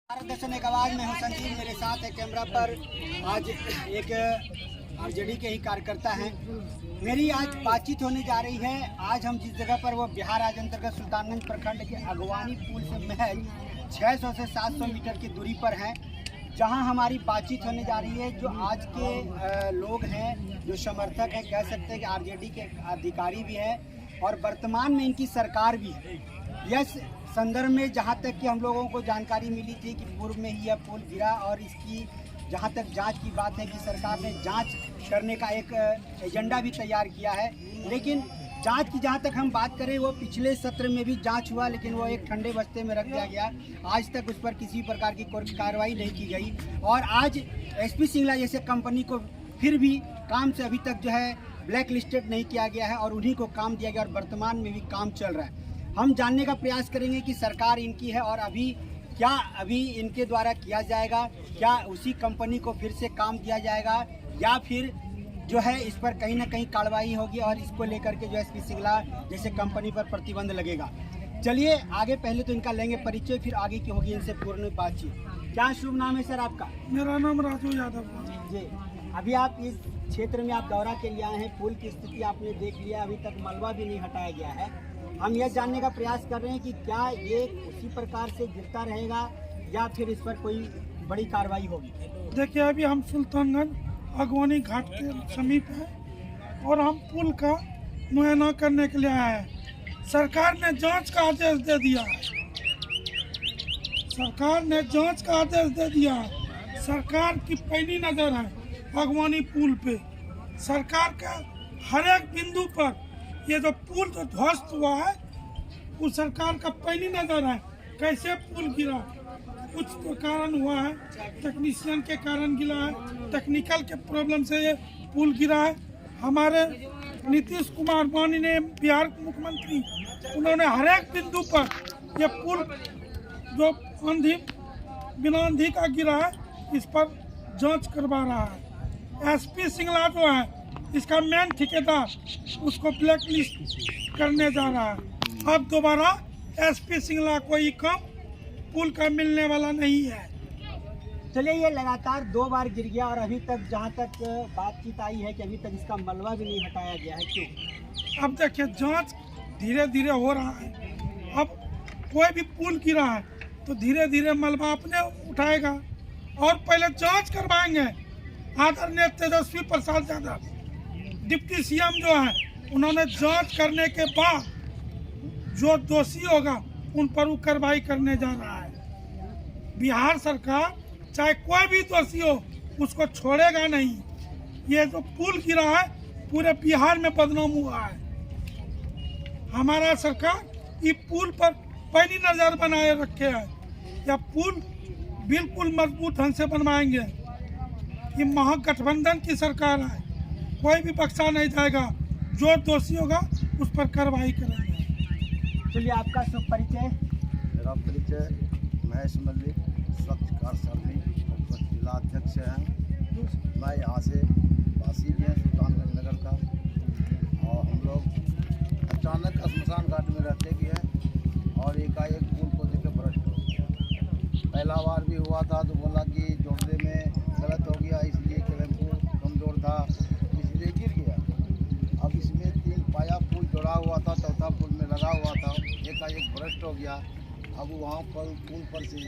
भारत दर्शन एक आवाज में हूँ संजीव, मेरे साथ है कैमरा पर आज एक आरजेडी के ही कार्यकर्ता हैं। मेरी आज बातचीत होने जा रही है। आज हम जिस जगह पर वो बिहार राज्य अंतर्गत सुल्तानगंज प्रखंड के अगवानी पुल से महज 600 से 700 मीटर की दूरी पर हैं, जहां हमारी बातचीत होने जा रही है। जो आज के लोग हैं, जो समर्थक हैं, कह सकते हैं कि आरजेडी के अधिकारी भी हैं और वर्तमान में इनकी सरकार भी है। यस संदर्भ में जहां तक कि हम लोगों को जानकारी मिली थी कि पूर्व में ही यह पुल गिरा और इसकी जहां तक जांच की बात है कि सरकार ने जांच करने का एक एजेंडा भी तैयार किया है। लेकिन जांच की जहां तक हम बात करें, वो पिछले सत्र में भी जांच हुआ, लेकिन वो एक ठंडे बस्ते में रख दिया गया। आज तक उस पर किसी प्रकार की कोई कार्रवाई नहीं की गई और आज एसपी सिंगला जैसे कंपनी को फिर भी काम से अभी तक जो है ब्लैक लिस्टेड नहीं किया गया है और उन्हीं को काम दिया गया और वर्तमान में भी काम चल रहा है। हम जानने का प्रयास करेंगे कि सरकार इनकी है और अभी इनके द्वारा किया जाएगा, क्या उसी कंपनी को फिर से काम दिया जाएगा या फिर जो है इस पर कहीं ना कहीं कार्रवाई होगी और इसको लेकर के जो एसपी सिंगला जैसे कंपनी पर प्रतिबंध लगेगा। चलिए आगे, पहले तो इनका लेंगे परिचय, फिर आगे की होगी इनसे पूर्ण बातचीत। क्या शुभ नाम है सर आपका? मेरा नाम राजू यादव जी। अभी आप इस क्षेत्र में आप दौरा के लिए आए हैं, पुल की स्थिति आपने देख लिया, अभी तक मलबा भी नहीं हटाया गया है। हम यह जानने का प्रयास कर रहे हैं कि क्या ये उसी प्रकार से गिरता रहेगा या फिर इस पर कोई बड़ी कार्रवाई होगी। देखिए, अभी हम सुल्तानगंज अगवानी घाट के समीप हैं और हम पुल का मुआयना करने के लिए आए हैं। सरकार ने जांच का आदेश दे दिया है। सरकार ने जांच का आदेश दे दिया है। सरकार की पहली नज़र है अगवानी पुल पे। सरकार का हर एक बिंदु पर ये जो पुल जो ध्वस्त हुआ है, वो सरकार का पहली नज़र है। कैसे पुल गिरा, कुछ तो कारण हुआ है, टेक्नीशियन के कारण गिरा है, टेक्निकल के प्रॉब्लम से ये पुल गिरा है। हमारे नीतीश कुमार माननीय बिहार के मुख्यमंत्री, उन्होंने हर एक बिंदु पर ये पुल जो बिना आंधी का गिरा है, इस पर जांच करवा रहा है। एसपी सिंगला जो है इसका मेन ठेकेदार, उसको ब्लैक लिस्ट करने जा रहा है। अब दोबारा एसपी सिंगला को ये काम पुल का मिलने वाला नहीं है। चलिए, ये लगातार 2 बार गिर गया और अभी तक जहां तक बातचीत आई है कि अभी तक इसका मलबा भी नहीं हटाया गया है। क्यों? अब देखिए, जांच धीरे धीरे हो रहा है। अब कोई भी पुल गिरा है तो धीरे धीरे मलबा अपने उठाएगा और पहले जांच करवाएंगे। आदरणीय तेजस्वी प्रसाद यादव डिप्टी सीएम जो है, उन्होंने जांच करने के बाद जो दोषी होगा उन पर वो कार्रवाई करने जा रहा है। बिहार सरकार चाहे कोई भी दोषी हो उसको छोड़ेगा नहीं। ये जो पुल गिरा है पूरे बिहार में बदनाम हुआ है। हमारा सरकार ये पुल पर पहली नज़र बनाए रखे है। यह पुल बिल्कुल मजबूत ढंग से बनवाएंगे। ये महागठबंधन की सरकार है, कोई भी बख्शा नहीं जाएगा। जो दोषी होगा उस पर कार्रवाई करेंगे। चलिए, आपका शुभ परिचय? मेरा परिचय महेश मल्लिक, स्वच्छ कार्य समिति और जिला अध्यक्ष हैं। मैं यहाँ से वासी भी हैं सुल्तानगंज नगर का और हम लोग अचानक श्मशान घाट में रहते भी हैं और एकाएक पुल को देकर भ्रष्ट हो गया। पहला बार भी हुआ था तो बोला कि जोड़ने में गलत हो गया, इसलिए टेम्पो कमज़ोर था, इसलिए गिर गया। अब इसमें 3 पाया पुल जोड़ा हुआ था, चौथा पुल में लगा हुआ था, एकाएक भ्रष्ट हो गया। अब वहाँ पर पुल पर से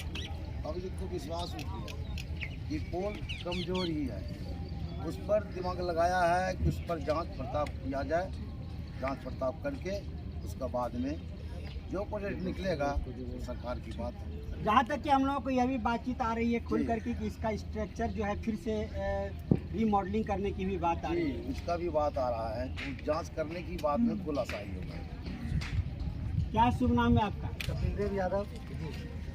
पब्लिक को विश्वास उठ गया कि पुल कमज़ोर ही है। उस पर दिमाग लगाया है कि उस पर जांच पड़ताल किया जाए। जांच पड़ताल करके उसका बाद में जो प्रोजेक्ट निकलेगा वो सरकार की बात है। जहाँ तक कि हम लोगों को यह भी बातचीत आ रही है खुल करके कि इसका स्ट्रक्चर जो है फिर से रीमॉडलिंग करने की भी बात आ रही है। इसका भी बात आ रहा है कि जांच करने की बात में खुलासा ही होगा। क्या शुभ नाम है आपका? कपिल यादव।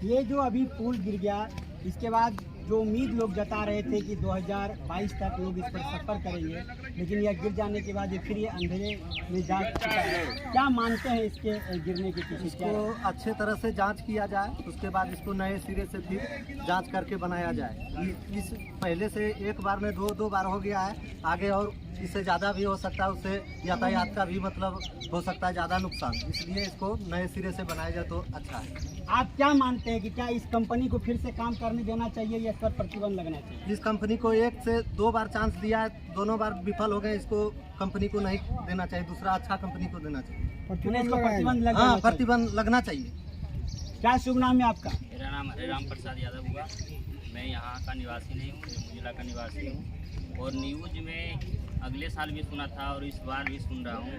ये जो अभी पुल गिर गया, इसके बाद जो उम्मीद लोग जता रहे थे कि 2022 तक लोग इस पर सफ़र करेंगे, लेकिन यह गिर जाने के बाद फिर ये अंधेरे में जा चुका है। क्या मानते हैं इसके गिरने के पीछे? इसको अच्छे तरह से जांच किया जाए, उसके बाद इसको नए सिरे से फिर जांच करके बनाया जाए। इस पहले से एक बार में दो बार हो गया है, आगे और इससे ज़्यादा भी हो सकता है। उससे यातायात का भी मतलब हो सकता है ज़्यादा नुकसान, इसलिए इसको नए सिरे से बनाया जाए तो अच्छा है। आप क्या मानते हैं कि क्या इस कंपनी को फिर से काम करने देना चाहिए या इस पर प्रतिबंध लगना चाहिए? इस कंपनी को 1 से 2 बार चांस दिया है, दोनों बार विफल हो गए। इसको कंपनी को नहीं देना चाहिए, दूसरा अच्छा कंपनी को देना चाहिए। इसको प्रतिबंध लगना हाँ, चाहिए। प्रतिबंध लगना चाहिए। क्या शुभ नाम है आपका? मेरा नाम हरिराम प्रसाद यादव हुआ। मैं यहाँ का निवासी नहीं हूँ, जम्मू जिला का निवासी हूँ। और न्यूज़ में अगले साल भी सुना था और इस बार भी सुन रहा हूँ,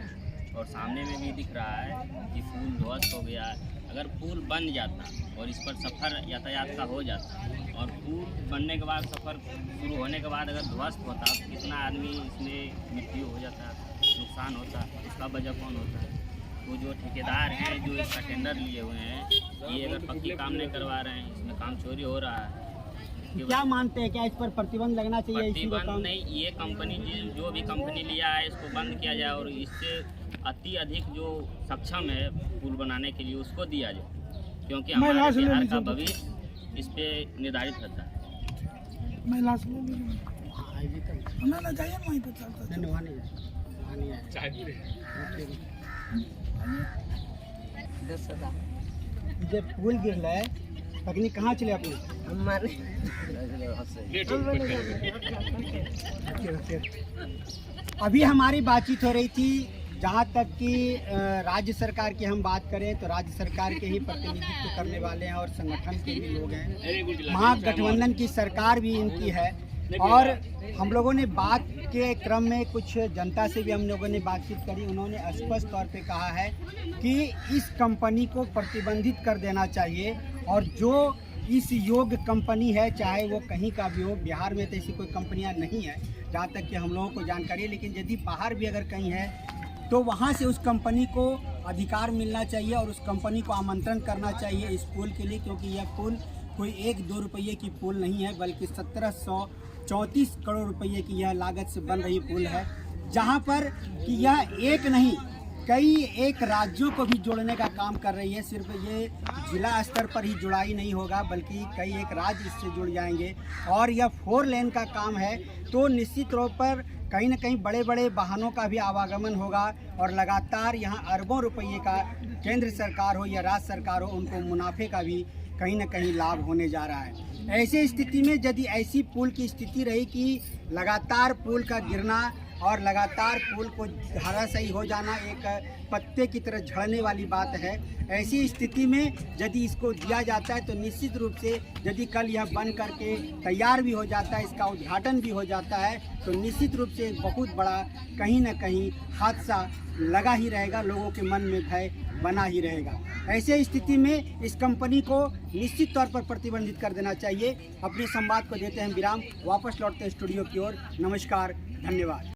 और सामने में भी दिख रहा है कि पुल ध्वस्त हो गया है। अगर पुल बन जाता और इस पर सफ़र यातायात का हो जाता, और पुल बनने के बाद सफ़र शुरू होने के बाद अगर ध्वस्त होता तो कितना आदमी इसमें मृत्यु हो जाता, नुकसान होता, इसका वजह कौन होता? वो जो ठेकेदार हैं जो इसका टेंडर लिए हुए हैं, ये अगर पक्की काम नहीं करवा रहे हैं, इसमें काम चोरी हो रहा है। क्या मानते हैं, क्या इस पर प्रतिबंध लगना चाहिए? इसी को प्रतिबंध काम नहीं, ये कंपनी जो भी कंपनी लिया है इसको बंद किया जाए, और इससे अति अधिक जो सक्षम है पुल बनाने के लिए उसको दिया जाए, क्योंकि मैं हमारे लाश ले बिहार ली का तो। भविष्य इस पे निर्धारित रहता है। मैं लास्ट में हमें ना जाइए, वहीं पे चलता नहीं, वहाँ नहीं है, वहाँ नहीं है। जब पुल गिर रहा है पत्नी कहाँ चले अपने? अभी हमारी बातचीत हो रही थी, जहाँ तक कि राज्य सरकार की हम बात करें तो राज्य सरकार के ही प्रतिनिधित्व करने वाले हैं और संगठन के भी लोग हैं। महागठबंधन की सरकार भी इनकी है, और हम लोगों ने बात के क्रम में कुछ जनता से भी हम लोगों ने बातचीत करी। उन्होंने स्पष्ट तौर पे कहा है कि इस कंपनी को प्रतिबंधित कर देना चाहिए, और जो इस योग्य कंपनी है, चाहे वो कहीं का भी हो, बिहार में तो ऐसी कोई कंपनियां नहीं है जहाँ तक कि हम लोगों को जानकारी है, लेकिन यदि बाहर भी अगर कहीं है तो वहाँ से उस कंपनी को अधिकार मिलना चाहिए और उस कंपनी को आमंत्रण करना चाहिए इस पुल के लिए, क्योंकि यह पुल कोई 1-2 रुपये की पुल नहीं है, बल्कि 1734 करोड़ रुपये की यह लागत से बन रही पुल है, जहाँ पर कि यह एक नहीं एक राज्यों को भी जोड़ने का काम कर रही है। सिर्फ ये जिला स्तर पर ही जुड़ाई नहीं होगा, बल्कि एक राज्य इससे जुड़ जाएंगे, और यह 4 लेन का काम है, तो निश्चित तौर पर कहीं न कहीं बड़े बड़े वाहनों का भी आवागमन होगा, और लगातार यहाँ अरबों रुपये का केंद्र सरकार हो या राज्य सरकार हो, उनको मुनाफे का भी कहीं न कहीं लाभ होने जा रहा है। ऐसे स्थिति में यदि ऐसी पुल की स्थिति रही कि लगातार पुल का गिरना और लगातार पुल को धराशायी हो जाना एक पत्ते की तरह झड़ने वाली बात है, ऐसी स्थिति में यदि इसको दिया जाता है तो निश्चित रूप से यदि कल यह बन करके तैयार भी हो जाता है, इसका उद्घाटन भी हो जाता है, तो निश्चित रूप से एक बहुत बड़ा कहीं न कहीं हादसा लगा ही रहेगा, लोगों के मन में भय बना ही रहेगा। ऐसे स्थिति में इस कंपनी को निश्चित तौर पर प्रतिबंधित कर देना चाहिए। अपने संवाद को देते हैं विराम, वापस लौटते हैं स्टूडियो की ओर। नमस्कार, धन्यवाद।